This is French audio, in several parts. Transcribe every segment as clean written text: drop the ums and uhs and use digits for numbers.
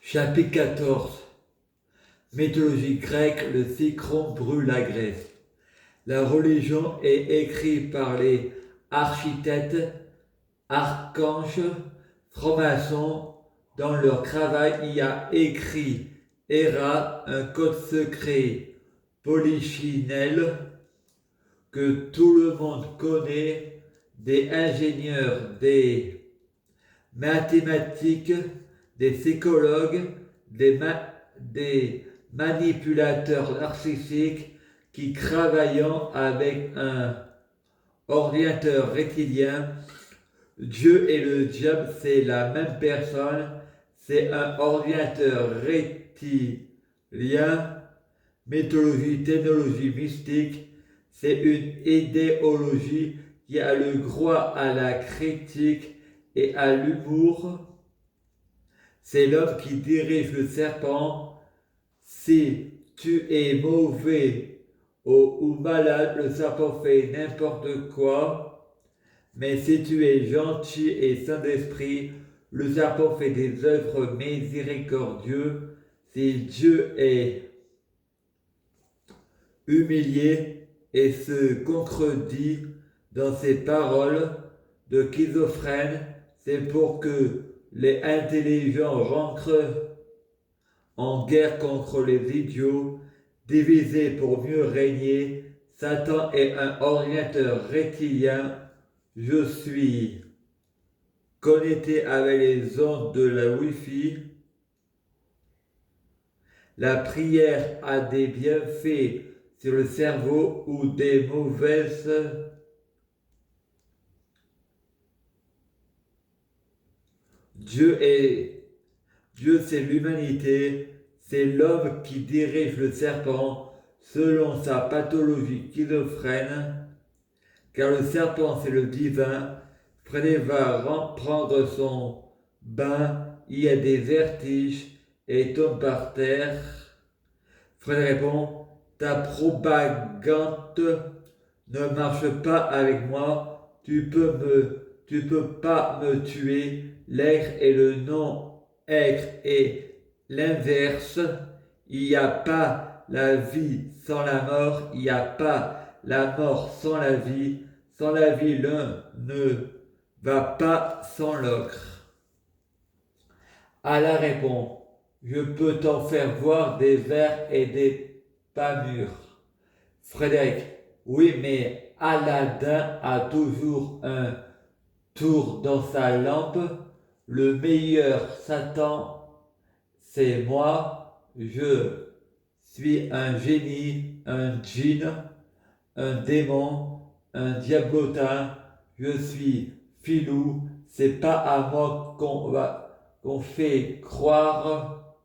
Chapitre 14. Mythologie grecque, le Cicron brûle la Grèce. La religion est écrite par les architectes, archanges, francs-maçons. Dans leur travail, il y a écrit Héra, un code secret polichinelle que tout le monde connaît, des ingénieurs, des mathématiques, des psychologues, des manipulateurs narcissiques qui travaillant avec un ordinateur rectilien. Dieu et le diable, c'est la même personne, c'est un ordinateur rectilien. Mythologie, technologie mystique, c'est une idéologie qui a le droit à la critique et à l'humour. C'est l'homme qui dirige le serpent. Si tu es mauvais ou malade, le serpent fait n'importe quoi. Mais si tu es gentil et saint d'esprit, le serpent fait des œuvres miséricordieuses. Si Dieu est humilié et se contredit dans ses paroles de schizophrène, c'est pour que les intelligents rentrent en guerre contre les idiots, divisés pour mieux régner. Satan est un ordinateur rectilien. Je suis connecté avec les ondes de la Wi-Fi. La prière a des bienfaits sur le cerveau ou des mauvaises. Dieu, c'est l'humanité, c'est l'homme qui dirige le serpent selon sa pathologie schizophrène, car le serpent c'est le divin. Freddy va prendre son bain, il y a des vertiges et tombe par terre. Fred répond, ta propagande ne marche pas avec moi, tu peux pas me tuer. L'être et le non-être est l'inverse. Il n'y a pas la vie sans la mort, il n'y a pas la mort sans la vie. Sans la vie, l'un ne va pas sans l'autre. Allah répond, je peux t'en faire voir des vers et des pas mûrs. Frédéric, oui, mais Aladdin a toujours un tour dans sa lampe. Le meilleur Satan, c'est moi. Je suis un génie, un djinn, un démon, un diablotin. Je suis filou. C'est pas à moi qu'on fait croire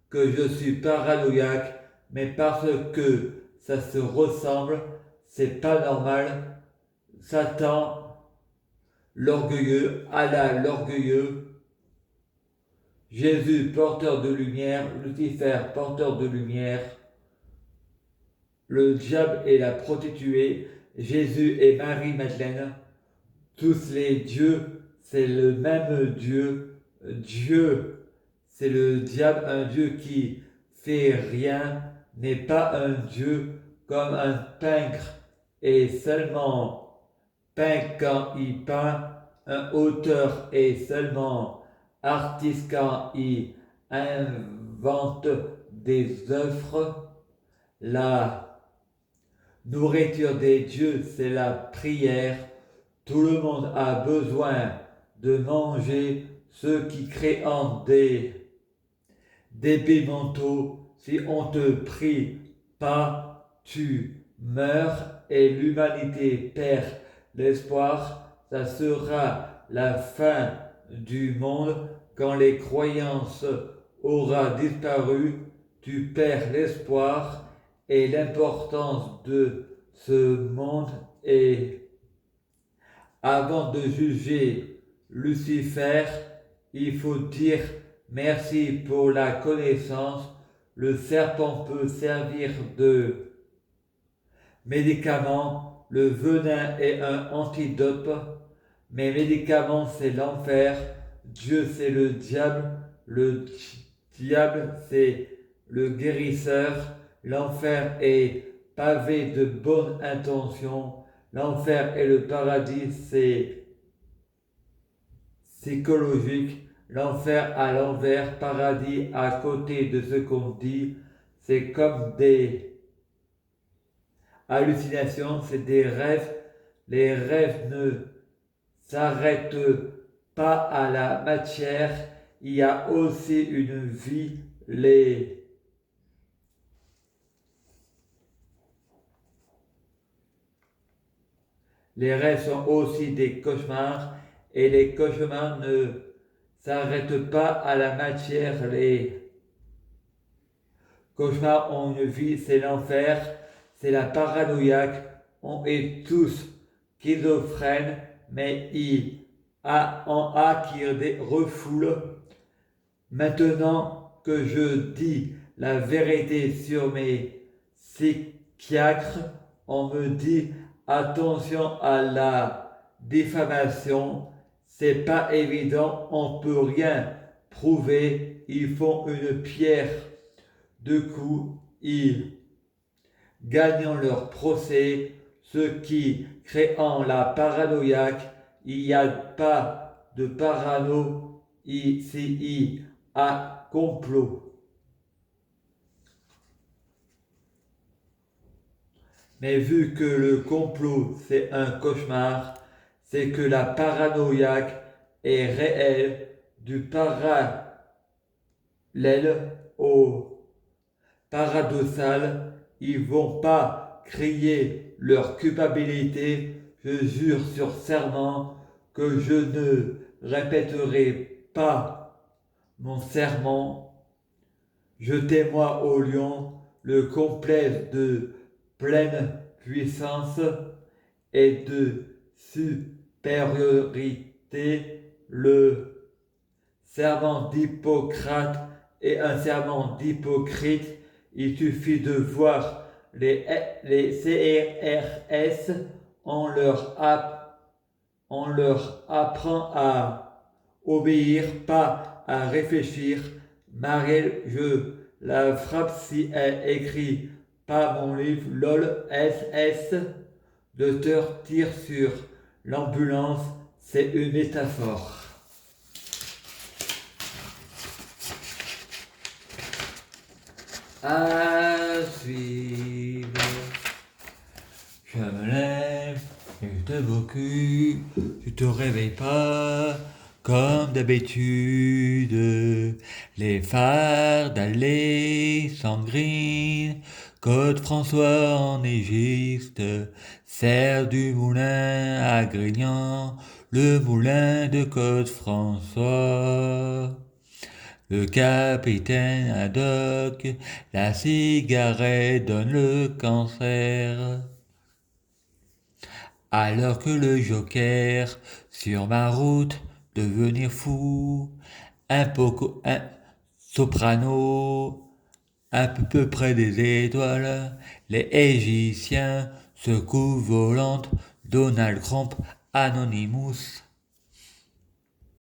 que je suis paranoïaque, mais parce que ça se ressemble, c'est pas normal. Satan, l'orgueilleux, Allah, l'orgueilleux, Jésus, porteur de lumière, Lucifer, porteur de lumière, le diable et la prostituée, Jésus et Marie-Madeleine, tous les dieux, c'est le même Dieu. Dieu, c'est le diable, un Dieu qui fait rien, n'est pas un Dieu comme un peintre est seulement peint quand il peint, un auteur est seulement artiste quand il invente des œuvres. La nourriture des dieux, c'est la prière. Tout le monde a besoin de manger. Ceux qui créent des débits mentaux, si on te prie pas, tu meurs et l'humanité perd l'espoir. Ça sera la fin du monde quand les croyances auront disparu. Tu perds l'espoir et l'importance de ce monde est. Avant de juger Lucifer, il faut dire merci pour la connaissance. Le serpent peut servir de médicament. Le venin est un antidote. Mais médicament, c'est l'enfer. Dieu, c'est le diable. Le diable, c'est le guérisseur. L'enfer est pavé de bonnes intentions. L'enfer et le paradis, c'est psychologique. L'enfer à l'envers, paradis à côté de ce qu'on dit. C'est comme des hallucinations, c'est des rêves. Les rêves ne s'arrêtent pas à la matière. Il y a aussi une vie. Les rêves sont aussi des cauchemars et les cauchemars ne s'arrêtent pas à la matière. Les cauchemars ont une vie, c'est l'enfer, c'est la paranoïaque. On est tous schizophrènes, mais en a qui refoulent. Maintenant que je dis la vérité sur mes psychiatres, on me dit attention à la diffamation, c'est pas évident, on peut rien prouver, ils font une pierre deux coups, ils gagnent leur procès, ceux qui créent la paranoïaque, il n'y a pas de parano ici, à complot. Mais vu que le complot c'est un cauchemar, c'est que la paranoïaque est réelle, du parallèle au paradoxal, ils vont pas crier leur culpabilité. Je jure sur serment que je ne répéterai pas mon serment. Jetez-moi au lion, le complexe de pleine puissance et de supériorité, le serment d'Hippocrate est un serment d'hypocrite. Il suffit de voir les CRS, on leur apprend à obéir, pas à réfléchir. Marielle, je la frappe si elle écrit pas mon livre. LOL, SS, docteur tire sur l'ambulance, c'est une métaphore. À suivre. Je me lève, et je te m'occupe, tu te réveilles pas, comme d'habitude. Les phares d'allée sangrine, Côte François en Égypte, serre du moulin à Grignan, le moulin de Côte François. Le capitaine Haddock, la cigarette donne le cancer. Alors que le joker, sur ma route, devenir fou, un soprano, un peu près des étoiles, les Égyptiens secouent volante, Donald Trump, Anonymous.